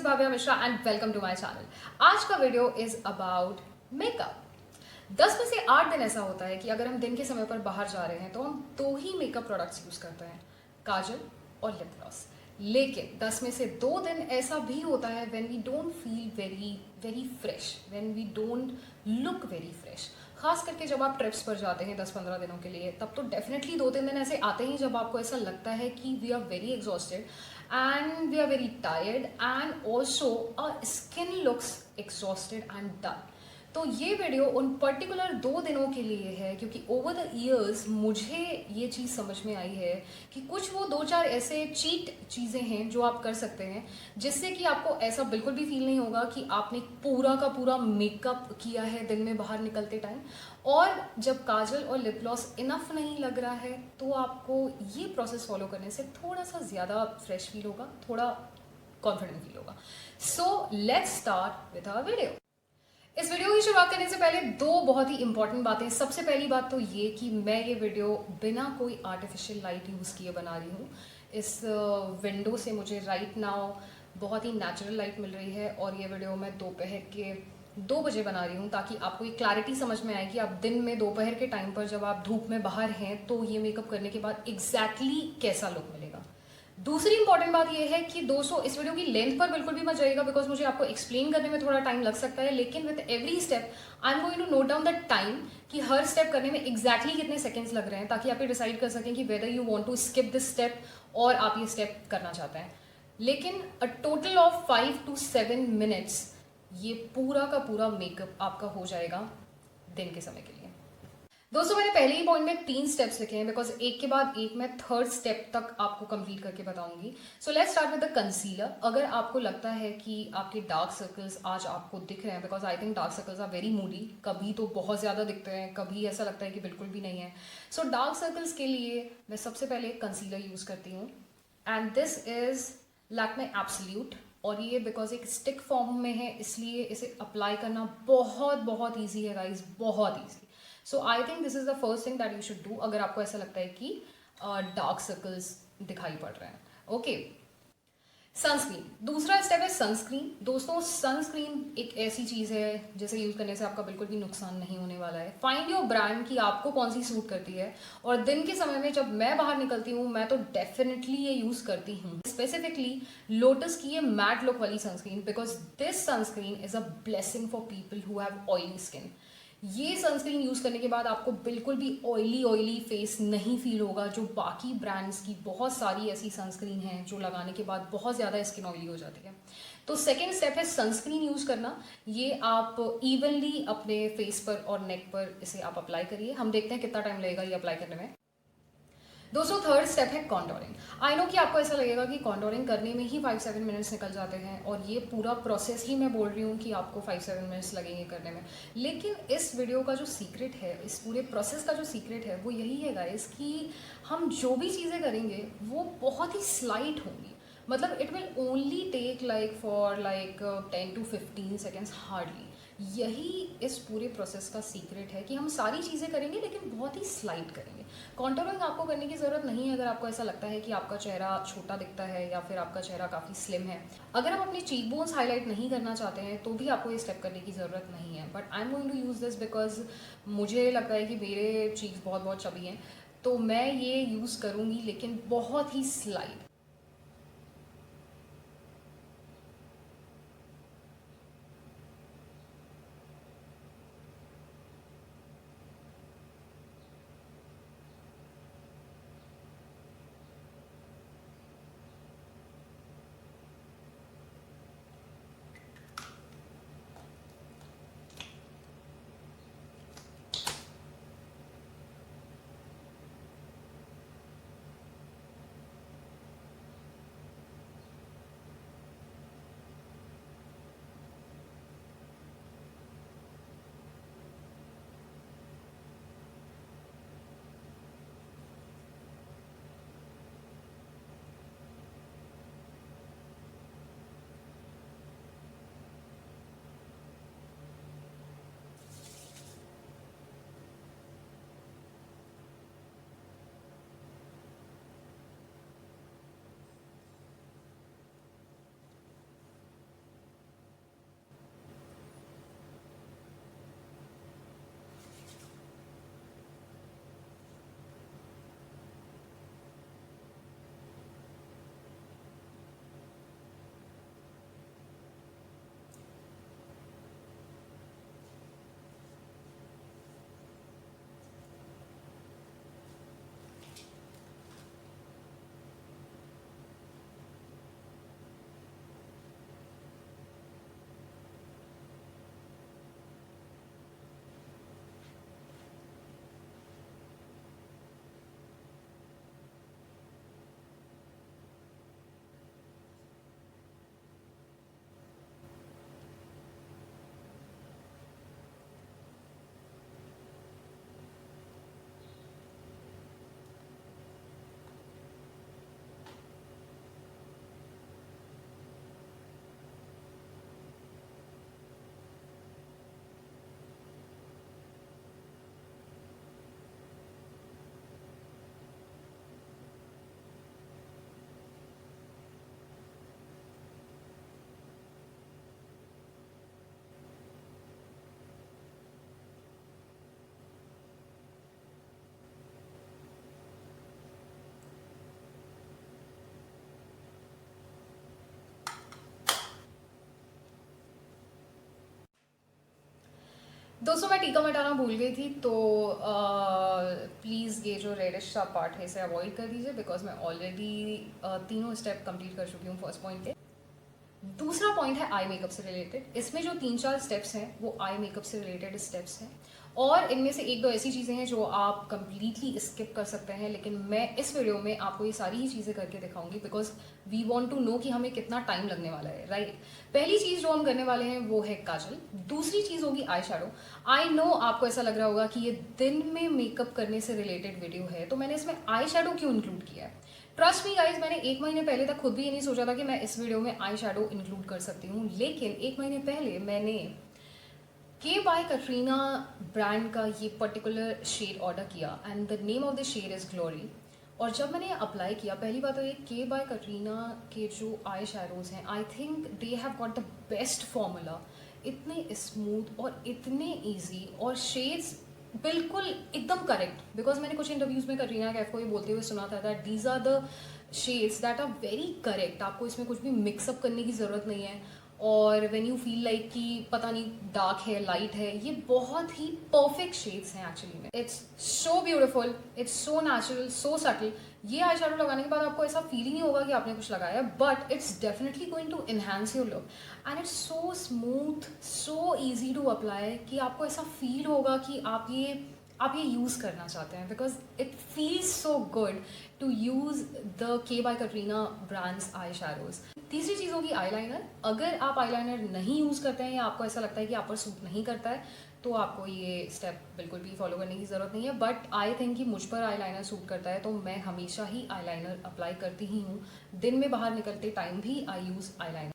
Bhavya Mishra and welcome to my channel. आज का video is about makeup. 10 में से 8 दिन ऐसा होता है कि अगर हम दिन के समय पर बाहर जा रहे हैं तो हम 2 ही मेकअप प्रोडक्ट्स यूज करते हैं, काजल और लिप ग्लॉस। लेकिन 10 में से 2 दिन ऐसा भी होता है when we don't feel very very fresh, when we don't look very fresh. खास करके जब आप ट्रिप्स पर जाते हैं 10-15 दिनों के लिए, तब तो डेफिनेटली 2-3 दिन ऐसे आते हैं जब आपको ऐसा लगता है कि we are very exhausted and we are very tired and also our skin looks exhausted and dull। तो ये वीडियो उन पर्टिकुलर 2 दिनों के लिए है क्योंकि ओवर द ईयर्स मुझे ये चीज़ समझ में आई है कि कुछ वो 2-4 ऐसे चीट चीज़ें हैं जो आप कर सकते हैं जिससे कि आपको ऐसा बिल्कुल भी फील नहीं होगा कि आपने पूरा का पूरा मेकअप किया है दिन में बाहर निकलते टाइम। और जब काजल और लिप ग्लॉस इनफ नहीं लग रहा है तो आपको ये प्रोसेस फॉलो करने से थोड़ा सा ज़्यादा फ्रेश फील होगा, थोड़ा कॉन्फिडेंट फील होगा। So let's start with our video. इस वीडियो की शुरुआत करने से पहले 2 बहुत ही इंपॉर्टेंट बातें। सबसे पहली बात तो ये कि मैं ये वीडियो बिना कोई आर्टिफिशियल लाइट यूज़ किए बना रही हूँ। इस विंडो से मुझे राइट नाउ बहुत ही नेचुरल लाइट मिल रही है और ये वीडियो मैं दोपहर के 2 बजे बना रही हूँ ताकि आपको एक क्लैरिटी समझ में आए कि आप दिन में दोपहर के टाइम पर जब आप धूप में बाहर हैं तो ये मेकअप करने के बाद एग्जैक्टली कैसा लुक मिलेगा। दूसरी इंपॉर्टेंट बात यह है कि दोस्तों इस वीडियो की लेंथ पर बिल्कुल भी मत जाइएगा बिकॉज मुझे आपको एक्सप्लेन करने में थोड़ा टाइम लग सकता है, लेकिन with every step I am going to note down the time कि हर स्टेप करने में एग्जैक्टली कितने सेकंड्स लग रहे हैं ताकि आप ये डिसाइड कर सकें कि whether you want to skip this step और आप ये स्टेप करना चाहते हैं। लेकिन a total of 5 to 7 minutes ये पूरा का पूरा मेकअप आपका हो जाएगा दिन के समय के लिए। दोस्तों मैंने पहले ही पॉइंट में 3 स्टेप्स लिखे हैं बिकॉज एक के बाद एक मैं थर्ड स्टेप तक आपको कंप्लीट करके बताऊंगी। सो let's start with the concealer. अगर आपको लगता है कि आपके डार्क सर्कल्स आज आपको दिख रहे हैं, because I think dark circles are very moody, कभी तो बहुत ज़्यादा दिखते हैं, कभी ऐसा लगता है कि बिल्कुल भी नहीं है। सो डार्क सर्कल्स के लिए मैं सबसे पहले कंसीलर यूज़ करती हूँ and this is Lakme absolute. और ये बिकॉज एक स्टिक फॉर्म में है इसलिए इसे अप्लाई करना बहुत बहुत ईजी है गाइज, बहुत easy. So I think this is the first thing that you should do अगर आपको ऐसा लगता है कि डार्क सर्कल्स दिखाई पड़ रहे हैं। Okay, sunscreen. दूसरा स्टेप है सनस्क्रीन। दोस्तों सनस्क्रीन एक ऐसी चीज़ है जिसे यूज़ करने से आपका बिल्कुल भी नुकसान नहीं होने वाला है। फाइंड योर ब्रांड कि आपको कौन सी सूट करती है। और दिन के समय में जब मैं बाहर निकलती हूँ मैं तो डेफिनेटली ये यूज़ करती हूँ, स्पेसिफिकली लोटस की ये मैट लुक वाली sunscreen, because this sunscreen is a blessing for people who have oily skin. ये सनस्क्रीन यूज़ करने के बाद आपको बिल्कुल भी ऑयली फेस नहीं फील होगा, जो बाकी ब्रांड्स की बहुत सारी ऐसी सनस्क्रीन हैं जो लगाने के बाद बहुत ज़्यादा स्किन ऑयली हो जाती है। तो सेकेंड स्टेप है सनस्क्रीन यूज़ करना। ये आप इवनली अपने फेस पर और नेक पर इसे आप अप्लाई करिए। हम देखते हैं कितना टाइम लगेगा ये अप्लाई करने में। दोस्तों थर्ड स्टेप है कॉन्टोरिंग। आई नो कि आपको ऐसा लगेगा कि कॉन्टोरिंग करने में ही 5-7 मिनट्स निकल जाते हैं और ये पूरा प्रोसेस ही मैं बोल रही हूँ कि आपको 5-7 मिनट्स लगेंगे करने में। लेकिन इस वीडियो का जो सीक्रेट है, इस पूरे प्रोसेस का जो सीक्रेट है वो यही है गाइस कि हम जो भी चीज़ें करेंगे वो बहुत ही स्लाइट होंगी। मतलब it will only take for 10 to 15 seconds hardly. यही इस पूरे प्रोसेस का सीक्रेट है कि हम सारी चीज़ें करेंगे लेकिन बहुत ही स्लाइट करेंगे। कॉन्टोरिंग आपको करने की ज़रूरत नहीं है अगर आपको ऐसा लगता है कि आपका चेहरा छोटा दिखता है या फिर आपका चेहरा काफ़ी स्लिम है। अगर आप अपनी चीक बोन्स हाईलाइट नहीं करना चाहते हैं तो भी आपको ये स्टेप करने की ज़रूरत नहीं है, but I am going to use this because मुझे लगता है कि मेरे चीक्स बहुत बहुत चबी हैं तो मैं ये यूज़ करूँगी, लेकिन बहुत ही स्लाइट। दोस्तों मैं टीका मिटाना भूल गई थी, तो प्लीज़ ये जो रेडिश सा पार्ट है इसे अवॉइड कर दीजिए, बिकॉज मैं ऑलरेडी तीनों स्टेप कंप्लीट कर चुकी हूँ फर्स्ट पॉइंट के। दूसरा पॉइंट है आई मेकअप से रिलेटेड। इसमें जो 3-4 स्टेप्स हैं वो आई मेकअप से रिलेटेड स्टेप्स हैं, और इनमें से 1-2 ऐसी चीज़ें हैं जो आप कंप्लीटली स्किप कर सकते हैं, लेकिन मैं इस वीडियो में आपको ये सारी ही चीज़ें करके दिखाऊंगी, because we want to know कि हमें कितना टाइम लगने वाला है, राइट। पहली चीज़ जो हम करने वाले हैं वो है काजल। दूसरी चीज़ होगी आई शैडो। आई नो आपको ऐसा लग रहा होगा कि ये दिन में मेकअप करने से रिलेटेड वीडियो है, तो मैंने इसमें आई शैडो क्यों इंक्लूड किया है। ट्रस्ट मी गाइज, मैंने 1 महीने पहले तक खुद भी ये नहीं सोचा था कि मैं इस वीडियो में आई शैडो इंक्लूड कर सकती हूँ, लेकिन 1 महीने पहले मैंने के बाय कटरीना ब्रांड का ये पर्टिकुलर शेड ऑर्डर किया, and the name of the shade is glory. और जब मैंने अप्लाई किया, पहली बात तो ये के बाय कटरीना के जो आई शैडोज़ हैं, I think they have got the best formula. इतने स्मूथ और इतने ईजी, और शेड्स बिल्कुल एकदम करेक्ट, बिकॉज मैंने कुछ इंटरव्यूज़ में कटरीना कैफ को ये बोलते हुए सुना था that these are the shades that are very correct. आपको इसमें कुछ भी मिक्सअप करने की ज़रूरत नहीं है, और व्हेन यू फील लाइक कि पता नहीं डार्क है लाइट है, ये बहुत ही परफेक्ट शेड्स हैं एक्चुअली में। It's so beautiful, it's so natural, so subtle. ये आई शैडो लगाने के बाद आपको ऐसा फील ही नहीं होगा कि आपने कुछ लगाया, but it's definitely going to enhance your look, and it's so smooth, so easy to apply कि आपको ऐसा फील होगा कि आप ये यूज़ करना चाहते हैं, because it feels so good to use the K by Katrina brands eye shadows. तीसरी चीज़ होगी आईलाइनर। अगर आप आईलाइनर नहीं यूज़ करते हैं या आपको ऐसा लगता है कि आप पर सूट नहीं करता है, तो आपको ये स्टेप बिल्कुल भी फॉलो करने की ज़रूरत नहीं है, बट आई थिंक कि मुझ पर आईलाइनर सूट करता है, तो मैं हमेशा ही आईलाइनर अप्लाई करती ही हूँ। दिन में बाहर निकलते टाइम भी आई यूज़ आईलाइनर।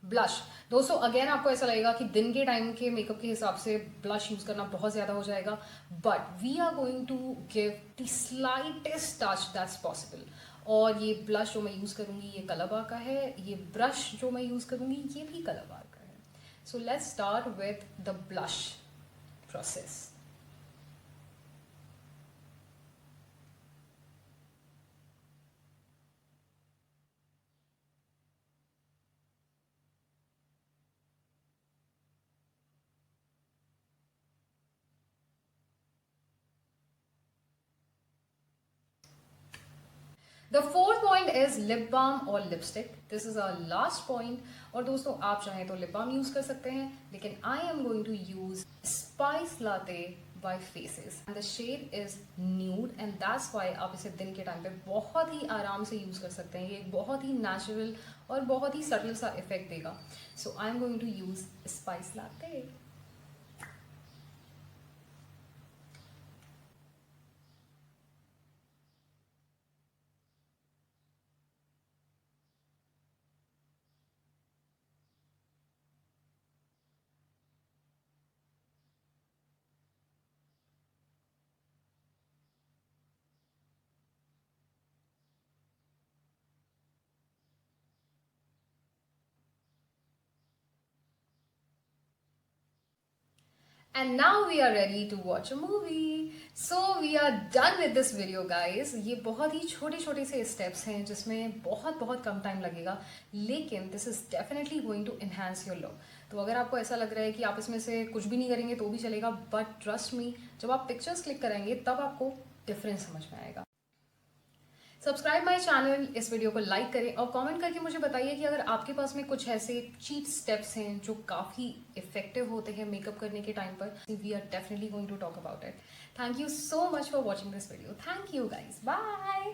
ब्लश। दोस्तों अगेन आपको ऐसा लगेगा कि दिन के टाइम के मेकअप के हिसाब से ब्लश यूज़ करना बहुत ज़्यादा हो जाएगा, but we are going to give the slightest touch that's possible. और ये ब्लश जो मैं यूज़ करूँगी ये कलर बार का है, ये ब्रश जो मैं यूज़ करूँगी ये भी कलर बार का है। So let's start with the blush process. The fourth point is lip balm और lipstick. This is our last point. और दोस्तों आप चाहें तो लिप बाम यूज कर सकते हैं, लेकिन I am going to use spice latte by faces and the shade is nude and that's why आप इसे दिन के टाइम पे बहुत ही आराम से यूज कर सकते हैं. ये एक बहुत ही नेचुरल और बहुत ही सटल सा इफेक्ट देगा. So I am going to use spice latte. And now we are ready to watch a movie. So we are done with this video guys. ये बहुत ही छोटे छोटे से स्टेप्स हैं जिसमें बहुत बहुत कम टाइम लगेगा, लेकिन this is definitely going to enhance your look. तो अगर आपको ऐसा लग रहा है कि आप इसमें से कुछ भी नहीं करेंगे तो भी चलेगा, बट ट्रस्ट मी, जब आप पिक्चर्स क्लिक करेंगे तब आपको डिफरेंस समझ में आएगा. सब्सक्राइब माई चैनल, इस वीडियो को लाइक करें और कमेंट करके मुझे बताइए कि अगर आपके पास में कुछ ऐसे चीट स्टेप्स हैं जो काफ़ी इफेक्टिव होते हैं मेकअप करने के टाइम पर. We are definitely going to talk about it. Thank you so much for watching this video. Thank you guys. Bye.